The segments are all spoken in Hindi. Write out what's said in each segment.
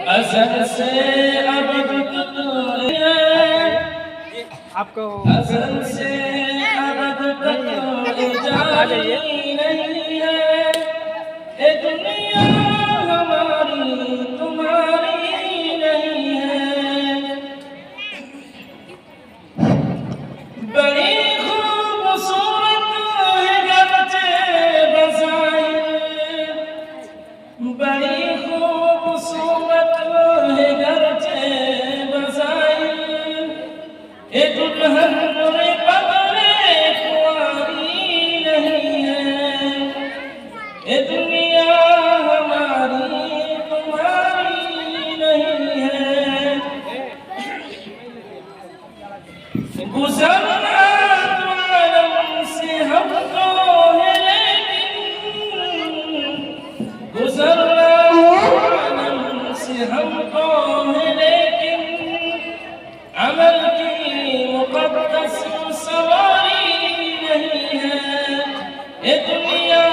अज़ल से अबद तक आपको अज़ल से अबद तक जारी नहीं है। ये दुनिया हमारी तुम्हारी नहीं है। बड़ी खूबसूरत है गरचे बज़ाहिर, बड़ी खूबसूरत है गरचे बज़ाहिर। ये दुल्हन रे पगले कुंवारी नहीं है। ये दुनिया हमारी तुम्हारी नहीं है। गुज़रना आलम से हमको है लेकिन, गुज़रना आलम से हमको है लेकिन, अमल की मुक़द्दस सवारी नहीं है। ये दुनिया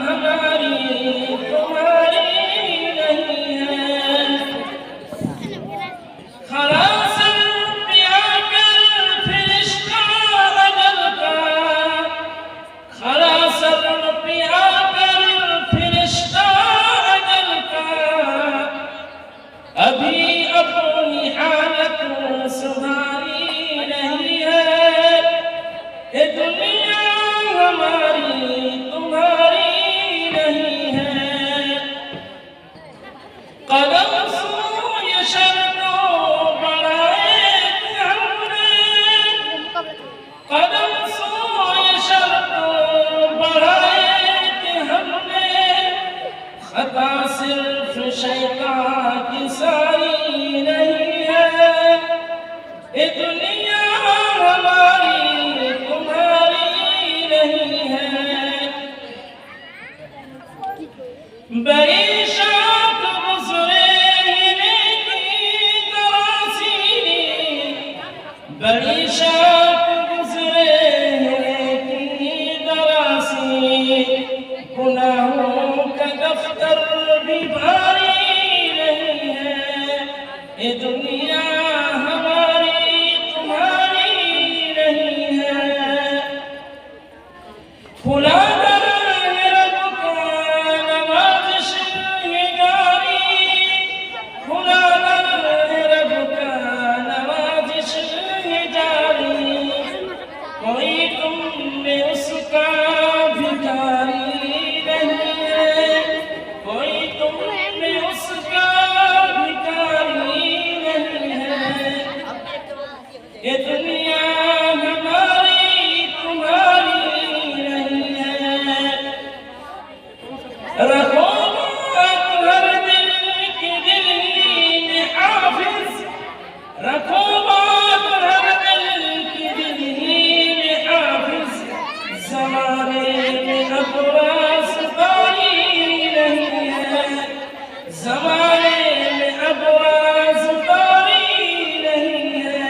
हमारी तुम्हारी नहीं है। खलास पिया कर फिरिश्ता अजल का, खलास पिया कर फिरिश्ता अजल का, अभी अपनी हालत सुधारी नहीं है। ये दुनिया हमारी तुम्हारी नहीं है। कदम सोए शर्तों बढ़ाए हमने, कदम सोए शर्तों बढ़ाए हमने, खता सिर्फ शैतान की सारी नहीं है। ये दुनिया हमारी तुम्हारी नहीं है। बड़ी शाख गुज़रे नेकी तरासी, बड़ी शाख गुज़रे नेकी तरासी, गुनाहों का दफ्तर भी भारी नहीं है। ये दुनिया हमारी तुम्हारी नहीं है। खुला कोई तुम में उसका भिखारी नहीं है। कोई तुम में उसका भिखारी नहीं है। ये दुनिया हमारी तुम्हारी नहीं है। रखो बात हर दिल की दिल में हाफिज, रखो बात हर दिल की दिल में हाफिज। ज़माने में अबरास तारी नहीं है। ज़माने में अबरास तारी नहीं है।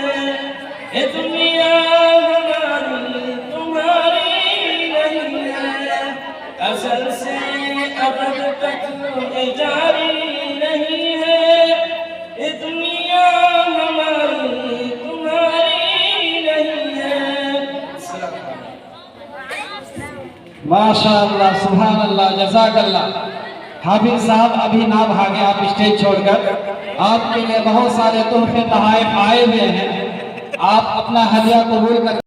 ये दुनिया हमारी तुम्हारी नहीं है। अज़ल से अबद तक जारी नहीं है। ये दुनिया हमारी तुम्हारी नहीं है। माशाअल्लाह, सुभान अल्लाह, जज़ाकल्लाह। हाफिज साहब अभी ना भागे आप स्टेज छोड़कर। आपके लिए बहुत सारे तोहफे तोहफे आए हुए हैं। आप अपना हदिया कबूल कर